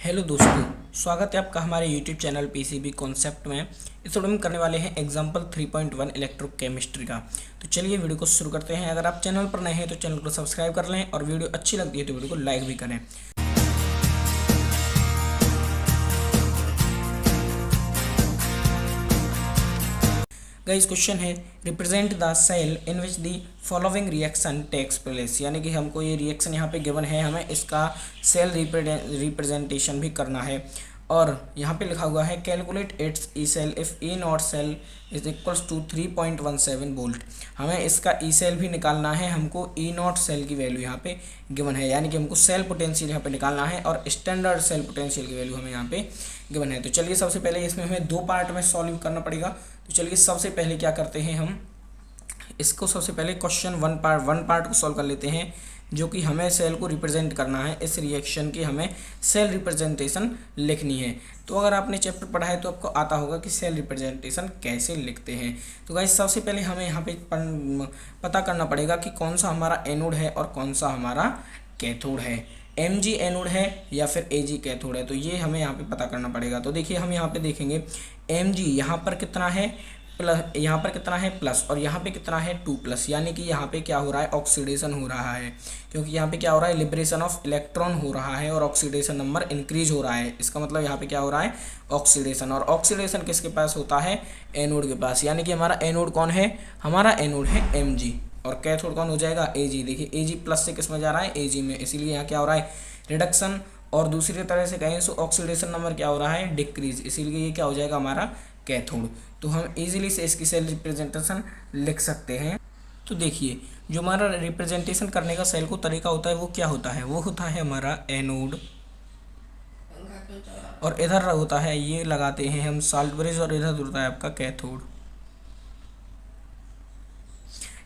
Hello दोस्तों, स्वागत है आपका हमारे यूट्यूब चैनल पीसीबी कॉन्सेप्ट में। इस वीडियो में करने वाले हैं एग्जांपल 3.1 इलेक्ट्रोकेमिस्ट्री का। तो चलिए वीडियो को शुरू करते हैं। अगर आप चैनल पर नए हैं तो चैनल को सब्सक्राइब कर लें और वीडियो अच्छी लगती है तो वीडियो को लाइक भी करें। गाइस क्वेश्चन है, represent the cell in which the following reaction takes place. यानी कि हमको ये रिएक्शन यहाँ पे गिवन है, हमें इसका सेल रिप्रेजेंटेशन भी करना है। और यहाँ पे लिखा हुआ है calculate its E cell if E naught cell is equals to 3.17 volt. हमें इसका ई सेल भी निकालना है, हमको ई नॉट सेल की वैल्यू यहाँ पे गिवन है, यानी कि हमको सेल पोटेंशियल यहाँ पे निकालना है और स्टैंडर्ड सेल पोटेंशियल की वैल्यू हमें यहाँ पे गिवन है। तो चलिए सबसे पहले इसमें हमें दो पार्ट में सॉल्व करना पड़ेगा। तो चलिए सबसे पहले क्या करते हैं, हम इसको सबसे पहले क्वेश्चन वन पार्ट को सॉल्व कर लेते हैं, जो कि हमें सेल को रिप्रेजेंट करना है। इस रिएक्शन की हमें सेल रिप्रेजेंटेशन लिखनी है। तो अगर आपने चैप्टर पढ़ा है तो आपको आता होगा कि सेल रिप्रेजेंटेशन कैसे लिखते हैं। तो गाइस सबसे पहले हमें यहाँ पे पता करना पड़ेगा कि कौन सा हमारा एनोड है और कौन सा हमारा कैथोड है। Mg एनोड है या फिर Ag कैथोड है, तो ये हमें यहाँ पे पता करना पड़ेगा। तो देखिए हम यहाँ पे देखेंगे Mg यहाँ पर कितना है प्लस, यहाँ पर कितना है प्लस, और यहाँ पे कितना है 2+, यानी कि यहाँ पे क्या हो रहा है, ऑक्सीडेशन हो रहा है। क्योंकि यहाँ पे क्या हो रहा है, लिबरेशन ऑफ इलेक्ट्रॉन हो रहा है और ऑक्सीडेशन नंबर इंक्रीज हो रहा है। इसका मतलब यहाँ पे क्या हो रहा है, ऑक्सीडेशन। और ऑक्सीडेशन किसके पास होता है, एनोड के पास। यानी कि हमारा एनोड कौन है, हमारा एनोड है Mg और कैथोड कौन हो जाएगा, Ag। देखिए Ag प्लस से किस में जा रहा है, Ag में, इसीलिए यहाँ क्या हो रहा है, रिडक्शन। और दूसरी तरह से कहें तो ऑक्सीडेशन नंबर क्या हो रहा है, डिक्रीज, इसीलिए ये क्या हो जाएगा हमारा कैथोड। तो हम इजीली से इसकी सेल रिप्रेजेंटेशन लिख सकते हैं। तो देखिए जो हमारा रिप्रेजेंटेशन करने का सेल को तरीका होता है वो क्या होता है, वो होता है हमारा एनोड, और इधर होता है, ये लगाते हैं हम साल्ट ब्रिज, और इधर होता है आपका कैथोड।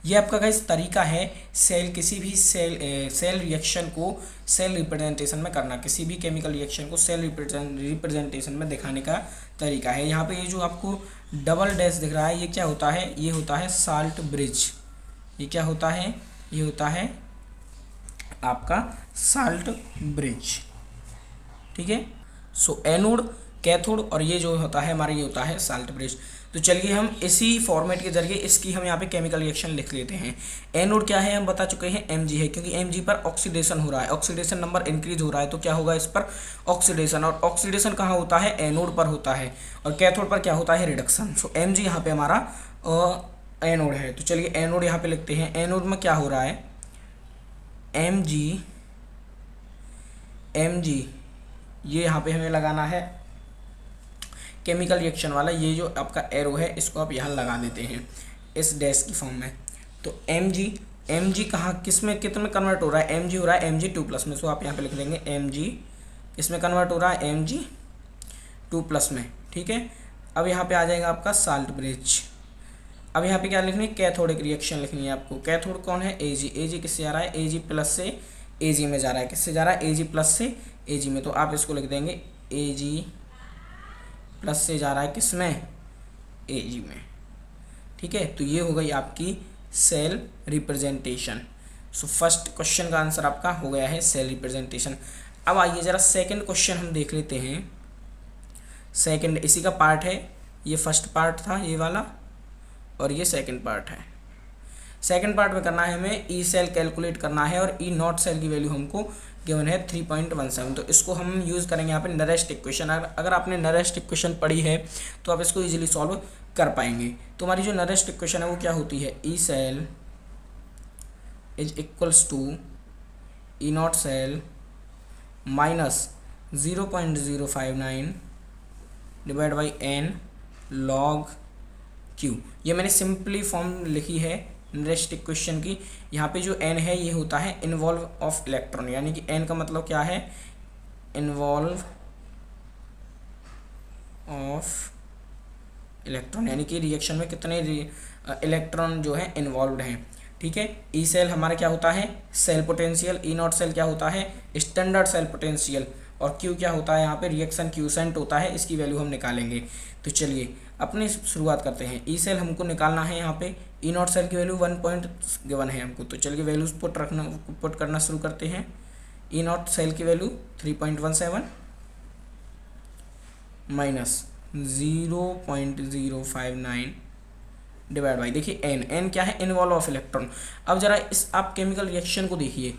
ये आपका गाइस तरीका है सेल, किसी भी सेल रिएक्शन को सेल रिप्रेजेंटेशन में करना, किसी भी केमिकल रिएक्शन को सेल रिप्रेजेंटेशन में दिखाने का तरीका है। यहाँ पे ये जो आपको डबल डैश दिख रहा है, ये क्या होता है, ये होता है साल्ट ब्रिज। ये क्या होता है, ये होता है आपका साल्ट ब्रिज, ठीक है। सो एनोड, कैथोड, और ये जो होता है हमारा, ये होता है साल्ट ब्रिज। तो चलिए हम इसी फॉर्मेट के जरिए इसकी हम यहाँ पे केमिकल रिएक्शन लिख लेते हैं। एनोड क्या है, हम बता चुके हैं Mg है, क्योंकि Mg पर ऑक्सीडेशन हो रहा है, ऑक्सीडेशन नंबर इंक्रीज हो रहा है, तो क्या होगा इस पर ऑक्सीडेशन। और ऑक्सीडेशन कहाँ होता है, एनोड पर होता है, और कैथोड पर क्या होता है, रिडक्शन। सो Mg यहाँ पे हमारा एनोड है। तो चलिए एनोड यहाँ पे लिखते हैं। एनोड में क्या हो रहा है, Mg ये यहाँ पे हमें लगाना है केमिकल रिएक्शन वाला, ये जो आपका एरो है इसको आप यहाँ लगा देते हैं इस डैश की फॉर्म में। तो Mg कहाँ किस में कितने में कन्वर्ट हो रहा है, Mg हो रहा है Mg2+ में। सो आप यहाँ पे लिख देंगे Mg इसमें कन्वर्ट हो रहा है Mg2+ में, ठीक है। अब यहाँ पे आ जाएगा आपका साल्ट ब्रिज। अब यहाँ पे क्या लिखनी है, कैथोडिक रिएक्शन लिखनी है आपको। कैथोड कौन है, Ag किससे जा रहा है, Ag+ से Ag में जा रहा है, किससे जा रहा है, Ag+ से Ag में। तो आप इसको लिख देंगे Ag+ से जा रहा है किस में, Ag में, ठीक है। तो ये हो गई आपकी cell representation. So first question का आंसर आपका हो गया है सेल रिप्रेजेंटेशन। अब आइए जरा सेकंड क्वेश्चन हम देख लेते हैं। सेकंड इसी का पार्ट है, ये फर्स्ट पार्ट था ये वाला, और ये सेकंड पार्ट है। सेकंड पार्ट में करना है हमें ई सेल कैलकुलेट करना है, और ई नॉट सेल की वैल्यू हमको गिवन है 3.17। तो इसको हम यूज़ करेंगे यहाँ पे नरेस्ट इक्वेशन। अगर आपने नरेस्ट इक्वेशन पढ़ी है तो आप इसको इजीली सॉल्व कर पाएंगे। तो हमारी जो नरेस्ट इक्वेशन है वो क्या होती है, E cell is equals to E naught cell minus 0.059 divide by n log q। ये मैंने सिंपली फॉर्म लिखी है नरेस्ट इक्वेशन की। यहाँ पे जो n है ये होता है इन्वॉल्व ऑफ इलेक्ट्रॉन, यानी कि n का मतलब क्या है, इन्वॉल्व ऑफ इलेक्ट्रॉन, यानी कि रिएक्शन में कितने इलेक्ट्रॉन जो है इन्वॉल्व हैं, ठीक है। ई सेल हमारा क्या होता है, cell potential. E naught cell क्या होता है, स्टैंडर्ड सेल पोटेंशियल। और Q क्या होता है, यहाँ पे रिएक्शन क्यूसेंट होता है, इसकी वैल्यू हम निकालेंगे। तो चलिए अपनी शुरुआत करते हैं। ई सेल हमको निकालना है, यहाँ पे ई नॉट सेल की वैल्यू 1 पॉइंट गिवन है हमको। तो चलिए वैल्यूज पुट करना शुरू करते हैं। ई नॉट सेल की वैल्यू 3.17, माइनस 0.059 डिवाइड बाई, देखिए एन क्या है, इन्वॉल्व ऑफ इलेक्ट्रॉन। अब जरा इस आप केमिकल रिएक्शन को देखिए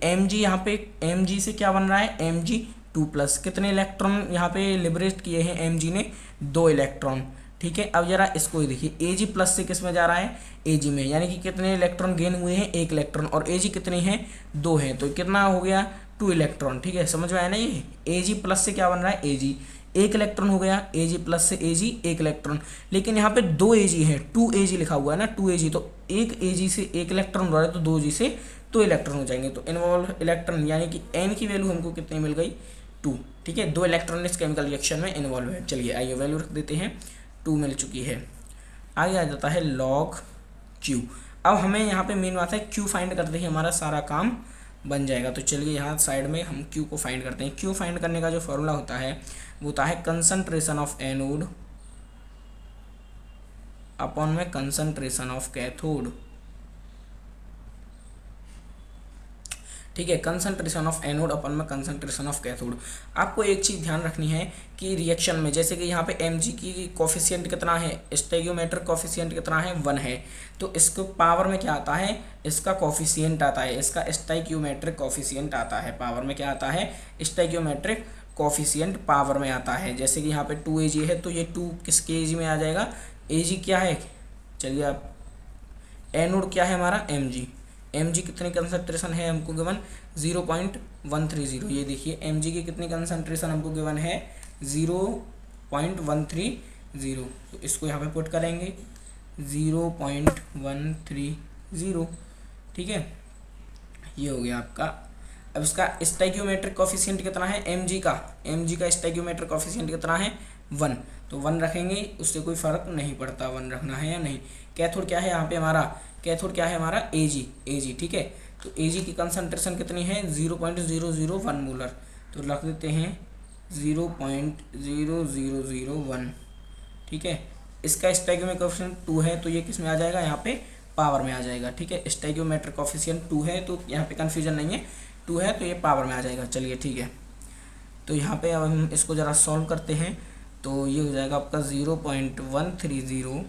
Mg यहाँ पे Mg से क्या बन रहा है, Mg2+, कितने इलेक्ट्रॉन यहाँ पे लिबरेट किए हैं Mg ने, 2 इलेक्ट्रॉन। ठीक है, अब जरा इसको देखिए Ag+ से किस में जा रहा है, Ag में, यानी कि कितने इलेक्ट्रॉन गेन हुए हैं, 1 इलेक्ट्रॉन, और Ag कितने हैं, 2 हैं, तो कितना हो गया, 2 इलेक्ट्रॉन। ठीक है, समझ में आया ना, ये Ag+ से क्या बन रहा है, Ag 1 इलेक्ट्रॉन हो गया, Ag+ से Ag 1 इलेक्ट्रॉन, लेकिन यहाँ पे 2 Ag है, 2 Ag लिखा हुआ है ना, 2 Ag, तो 1 Ag से 1 इलेक्ट्रॉन हो रहा है, तो 2 Ag से 2 इलेक्ट्रॉन हो जाएंगे, तो इन्वॉल्व इलेक्ट्रॉन यानी कि n की वैल्यू हमको कितनी मिल गई, 2। ठीक है, 2 इलेक्ट्रॉन इस केमिकल रिएक्शन में इन्वॉल्व है। चलिए आइए वैल्यू रख देते हैं, 2 मिल चुकी है। आगे आ जाता है log Q। अब हमें यहाँ पे मेन बात है Q फाइंड करते ही हमारा सारा काम बन जाएगा। तो चलिए यहाँ साइड में हम Q को फाइंड करते हैं। Q फाइंड करने का जो फॉर्मूला होता है वो होता है कंसंट्रेशन ऑफ एनोड अपॉन में कंसंट्रेशन ऑफ कैथोड। ठीक है, कंसंट्रेशन ऑफ एनोड अपन में कंसंट्रेशन ऑफ कैथोड। आपको एक चीज़ ध्यान रखनी है कि रिएक्शन में जैसे कि यहाँ पे Mg की कोफिशिएंट कितना है, स्टोइकियोमेट्रिक कोफिशिएंट कितना है, 1 है, तो इसको पावर में क्या आता है, इसका कोफिशिएंट आता है, इसका स्टोइकियोमेट्रिक कोफिशिएंट आता है, पावर में क्या आता है, स्टोइकियोमेट्रिक कोफिशिएंट पावर में आता है। जैसे कि यहाँ पे 2 Ag है, तो ये 2 किसके Ag में आ जाएगा, Ag क्या है, चलिए आप, एनोड क्या है हमारा, Mg कितनी कंसंट्रेशन है हमको गिवन, 0.130। ये देखिए Mg की कितनी कंसंट्रेशन हमको गिवन है, 0.130। तो इसको यहाँ पे पुट करेंगे 0.130। ठीक है, ये हो गया आपका। अब इसका स्टोइकियोमेट्रिक कोफिशिएंट कितना है, Mg का स्टोइकियोमेट्रिक कोफिशिएंट कितना है, 1, तो 1 रखेंगे, उससे कोई फर्क नहीं पड़ता 1 रखना है या नहीं। कैथोड क्या है यहाँ पे हमारा, कैथोड क्या है हमारा, Ag। ठीक है, तो Ag की कंसंट्रेशन कितनी है, 0.001 मोलर, तो रख देते हैं 0.0001। ठीक है, इसका स्टोइकियोमेट्रिक कोफिशिएंट 2 है, तो ये किस में आ जाएगा, यहाँ पे पावर में आ जाएगा। ठीक है, स्टोइकियोमेट्रिक कोफिशिएंट 2 है, तो यहाँ पे कन्फ्यूजन नहीं है, 2 है तो ये पावर में आ जाएगा। चलिए ठीक है, तो यहाँ पे अब हम इसको ज़रा सॉल्व करते हैं, तो ये हो जाएगा आपका 0.130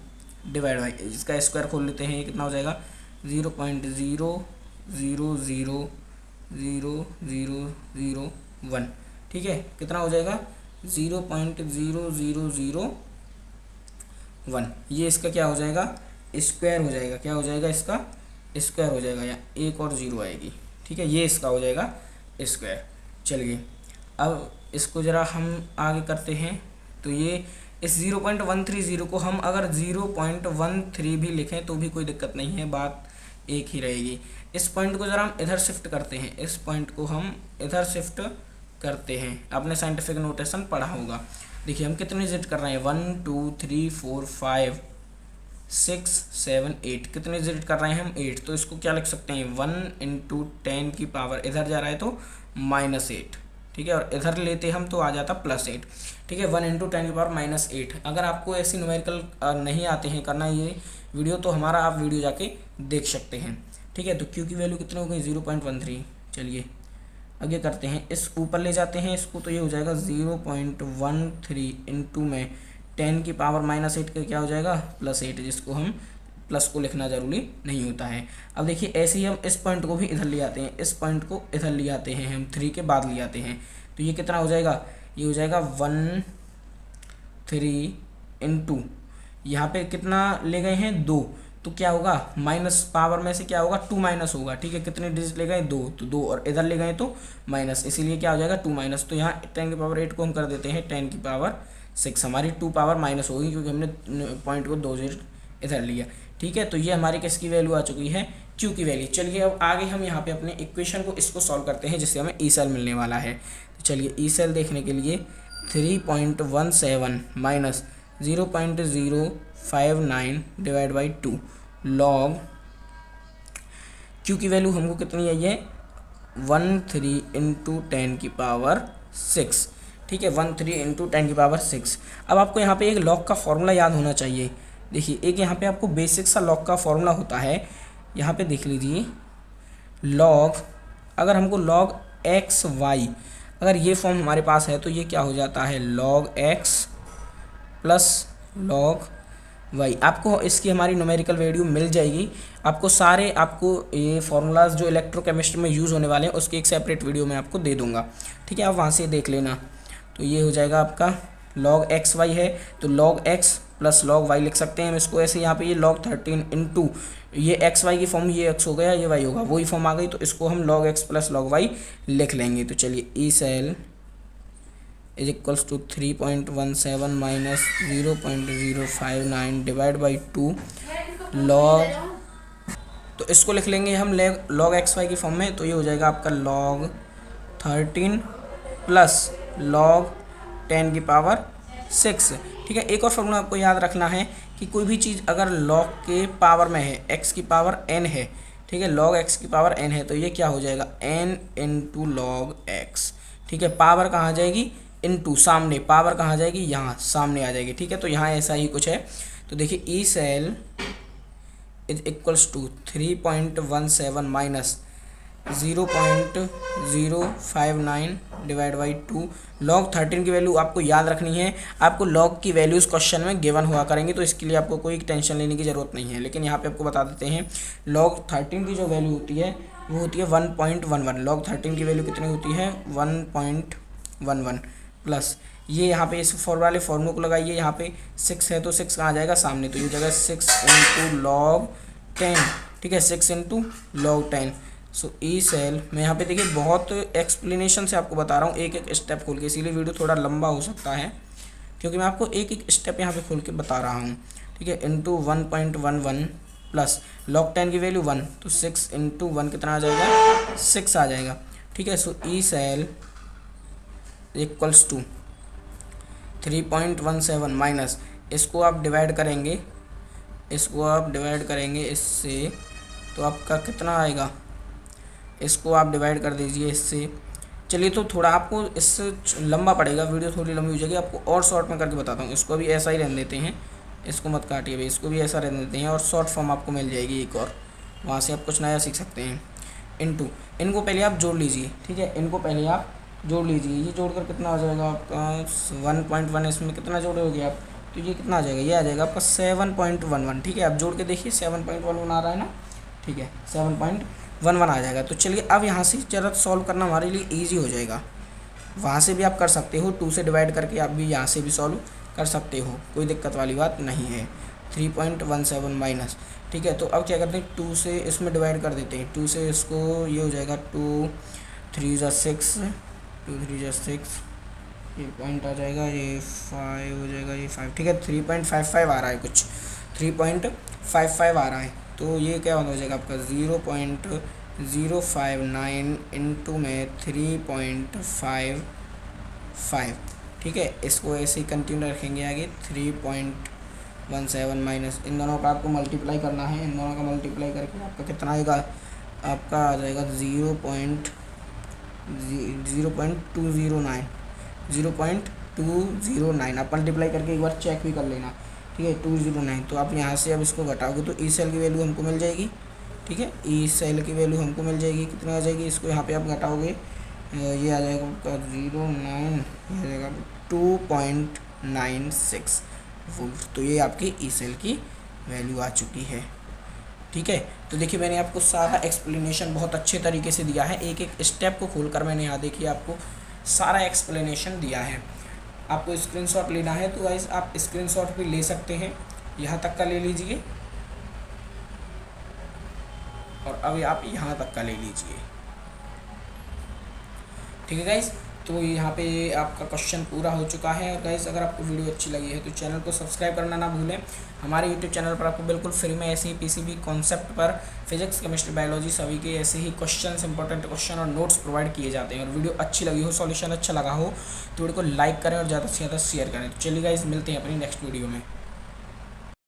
डिवाइड बाई, इसका स्क्वायर खोल लेते हैं, ये कितना हो जाएगा, 0.000001। ठीक है, कितना हो जाएगा, 0.0001। ये इसका क्या हो जाएगा, स्क्वायर हो जाएगा, क्या हो जाएगा, इसका स्क्वायर हो जाएगा, या एक और 0 आएगी। ठीक है, ये इसका हो जाएगा स्क्वायर। चलिए अब इसको ज़रा हम आगे करते हैं, तो ये इस 0.130 को हम अगर 0.13 भी लिखें तो भी कोई दिक्कत नहीं है, बात एक ही रहेगी। इस पॉइंट को ज़रा हम इधर शिफ्ट करते हैं, इस पॉइंट को हम इधर शिफ्ट करते हैं, आपने साइंटिफिक नोटेशन पढ़ा होगा। देखिए हम कितने डिजिट कर रहे हैं, 1 2 3 4 5 6 7 8, कितने डिजिट कर रहे हैं हम, 8, तो इसको क्या लिख सकते हैं, 1 × 10 की पावर, इधर जा रहा है तो -8। ठीक है, और इधर लेते हम तो आ जाता +8। ठीक है, 1 × 10 की पावर -8। अगर आपको ऐसे न्यूमेरिकल नहीं आते हैं करना ये वीडियो, तो हमारा आप वीडियो जाके देख सकते हैं। ठीक है, तो Q की वैल्यू कितनी हो गई, 0.13। चलिए आगे करते हैं, इस ऊपर ले जाते हैं इसको, तो ये हो जाएगा 0.13 इंटू में 10 की पावर -8 का क्या हो जाएगा, +8, जिसको हम प्लस को लिखना जरूरी नहीं होता है। अब देखिए ऐसे ही हम इस पॉइंट को भी इधर ले आते हैं, इस पॉइंट को इधर ले आते हैं, हम 3 के बाद ले आते हैं, तो ये कितना हो जाएगा, ये हो जाएगा 13 इंटू, यहाँ पे कितना ले गए हैं, 2, तो क्या होगा, माइनस पावर में से क्या होगा, 2 माइनस होगा। ठीक है, कितने डिजिट ले गए, 2, तो 2, और इधर ले गए तो माइनस, इसीलिए क्या हो जाएगा, 2 माइनस। तो यहाँ 10 की पावर 8 को हम कर देते हैं 10 की पावर 6, हमारी 2 पावर माइनस होगी क्योंकि हमने पॉइंट को 2 डिजिट इधर लिया। ठीक है, तो ये हमारी किसकी वैल्यू आ चुकी है, Q की वैल्यू। चलिए अब आगे हम यहाँ पे अपने इक्वेशन को इसको सॉल्व करते हैं, जिससे हमें ई सेल मिलने वाला है। तो चलिए ई सेल देखने के लिए 3.17 minus 0.059 divide by 2 log Q की वैल्यू हमको कितनी आई है, 13 × 10 की पावर 6। ठीक है, 13 × 10 की पावर 6। अब आपको यहाँ पे एक लॉग का फॉर्मूला याद होना चाहिए। देखिए एक यहाँ पे आपको बेसिक सा लॉग का फॉर्मूला होता है, यहाँ पे देख लीजिए, लॉग, अगर हमको लॉग XY अगर ये फॉर्म हमारे पास है तो ये क्या हो जाता है log x plus log y। आपको इसकी हमारी न्यूमेरिकल वैल्यू मिल जाएगी। आपको सारे आपको ये फार्मूलाज जो इलेक्ट्रोकेमिस्ट्री में यूज़ होने वाले हैं उसकी एक सेपरेट वीडियो में आपको दे दूंगा, ठीक है, आप वहाँ से देख लेना। तो ये हो जाएगा आपका log एक्स वाई है तो log x plus log y लिख सकते हैं हम इसको ऐसे। यहाँ पे ये log 13 इंटू ये एक्स वाई की फॉर्म, ये x हो गया ये y होगा, वही फॉर्म आ गई, तो इसको हम log x plus log y लिख लेंगे। तो चलिए E cell is equals to 3.17 minus 0.059 divide by 2 log, तो इसको लिख लेंगे हम log एक्स वाई की फॉर्म में। तो ये हो जाएगा आपका log 13 प्लस log 10 की पावर 6, ठीक है। एक और फॉर्मूला आपको याद रखना है कि कोई भी चीज़ अगर log के पावर में है, x की पावर n है, ठीक है, log x की पावर n है, तो ये क्या हो जाएगा n इंटू log x, ठीक है। पावर कहाँ जाएगी, इनटू सामने, पावर कहाँ जाएगी, यहाँ सामने आ जाएगी, ठीक है। तो यहाँ ऐसा ही कुछ है। तो देखिए E cell is equals to 3.17 minus 0.059 divide by 2 log 13 की वैल्यू आपको याद रखनी है। आपको log की वैल्यूज़ क्वेश्चन में गिवन हुआ करेंगी, तो इसके लिए आपको कोई टेंशन लेने की ज़रूरत नहीं है। लेकिन यहाँ पे आपको बता देते हैं log 13 की जो वैल्यू होती है वो होती है 1.11। log 13 की वैल्यू कितनी होती है 1.11 प्लस ये यहाँ पे इस वाले फॉर्मूले को लगाइए, यहाँ पे 6 है तो 6 कहाँ जाएगा सामने, तो ये जगह 6 इंटू log 10, ठीक है, 6 इंटू log 10। सो ई सेल मैं यहाँ पे देखिए बहुत एक्सप्लेनेशन से आपको बता रहा हूँ, एक एक स्टेप खोल के, इसीलिए वीडियो थोड़ा लंबा हो सकता है क्योंकि मैं आपको एक एक स्टेप यहाँ पे खोल के बता रहा हूँ, ठीक है। इंटू 1.11 प्लस log 10 की वैल्यू 1, तो 6 इंटू 1 कितना आ जाएगा 6 आ जाएगा, ठीक है। So E cell equals to 3.17 minus, इसको आप डिवाइड करेंगे, इसको आप डिवाइड करेंगे इससे, तो आपका कितना आएगा, इसको आप डिवाइड कर दीजिए इससे। चलिए तो थोड़ा आपको इससे लंबा पड़ेगा, वीडियो थोड़ी लंबी हो जाएगी, आपको और शॉर्ट में करके बताता हूँ। इसको भी ऐसा ही रहने देते हैं, इसको मत काटिए भाई, इसको भी ऐसा रहने देते हैं और शॉर्ट फॉर्म आपको मिल जाएगी एक और, वहाँ से आप कुछ नया सीख सकते हैं। इनटू, इनको पहले आप जोड़ लीजिए, ठीक है, इनको पहले आप जोड़ लीजिए। ये जोड़कर कितना आ जाएगा आपका 1.1, इसमें कितना जोड़ोगे आप, तो ये कितना आ जाएगा, ये आ जाएगा आपका 7.11, ठीक है। आप जोड़ के देखिए 7.11 आ रहा है ना, ठीक है, 7.11 आ जाएगा। तो चलिए अब यहाँ से ज़रा सॉल्व करना हमारे लिए ईजी हो जाएगा। वहाँ से भी आप कर सकते हो, 2 से डिवाइड करके आप भी यहाँ से भी सॉल्व कर सकते हो, कोई दिक्कत वाली बात नहीं है। 3.17 माइनस, ठीक है। तो अब क्या करते हैं 2 से इसमें डिवाइड कर देते हैं, 2 से इसको, ये हो जाएगा 2 3 ज़ा 6, 2 3 ज़ा 6, ये पॉइंट आ जाएगा, ये 5 हो जाएगा, ये 5, ठीक है। 3.55 आ रहा है कुछ, 3.55 आ रहा है, तो ये क्या हो जाएगा आपका 0.059 इंटू में 3.55, ठीक है। इसको ऐसे ही कंटिन्यू रखेंगे आगे। 3.17 माइनस, इन दोनों का आपको मल्टीप्लाई करना है, इन दोनों का मल्टीप्लाई करके आपका कितना आएगा, आपका आ जाएगा 0.209 आप मल्टीप्लाई करके एक बार चेक भी कर लेना, ठीक है, 209। तो आप यहाँ से अब इसको घटाओगे तो ई सेल की वैल्यू हमको मिल जाएगी, ठीक है, ई सेल की वैल्यू हमको मिल जाएगी, कितना आ जाएगी, इसको यहाँ पे आप घटाओगे, ये आ जाएगा आपका 09, ये आ जाएगा 2.96 वोल्ट। तो ये आपकी ई सेल की वैल्यू आ चुकी है, ठीक है। तो देखिए मैंने आपको सारा एक्सप्लेनेशन बहुत अच्छे तरीके से दिया है, एक एक स्टेप को खोलकर मैंने यहाँ देखिए आपको सारा एक्सप्लेनेशन दिया है। आपको स्क्रीनशॉट लेना है तो गाइस आप स्क्रीनशॉट भी ले सकते हैं, यहाँ तक का ले लीजिए और अभी आप यहाँ तक का ले लीजिए, ठीक है गाइस। तो यहाँ पे आपका क्वेश्चन पूरा हो चुका है। और गाइस अगर आपको वीडियो अच्छी लगी है तो चैनल को सब्सक्राइब करना ना भूलें। हमारे यूट्यूब चैनल पर आपको बिल्कुल फ्री में ऐसे ही पीसीबी कॉन्सेप्ट पर फिजिक्स केमिस्ट्री बायोलॉजी सभी के ऐसे ही क्वेश्चंस, इंपॉर्टेंट क्वेश्चन और नोट्स प्रोवाइड किए जाते हैं। और वीडियो अच्छी लगी हो, सॉल्यूशन अच्छा लगा हो तो वीडियो को लाइक करें और ज़्यादा से ज़्यादा शेयर करें। तो चलिए गाइस मिलते हैं अपनी नेक्स्ट वीडियो में।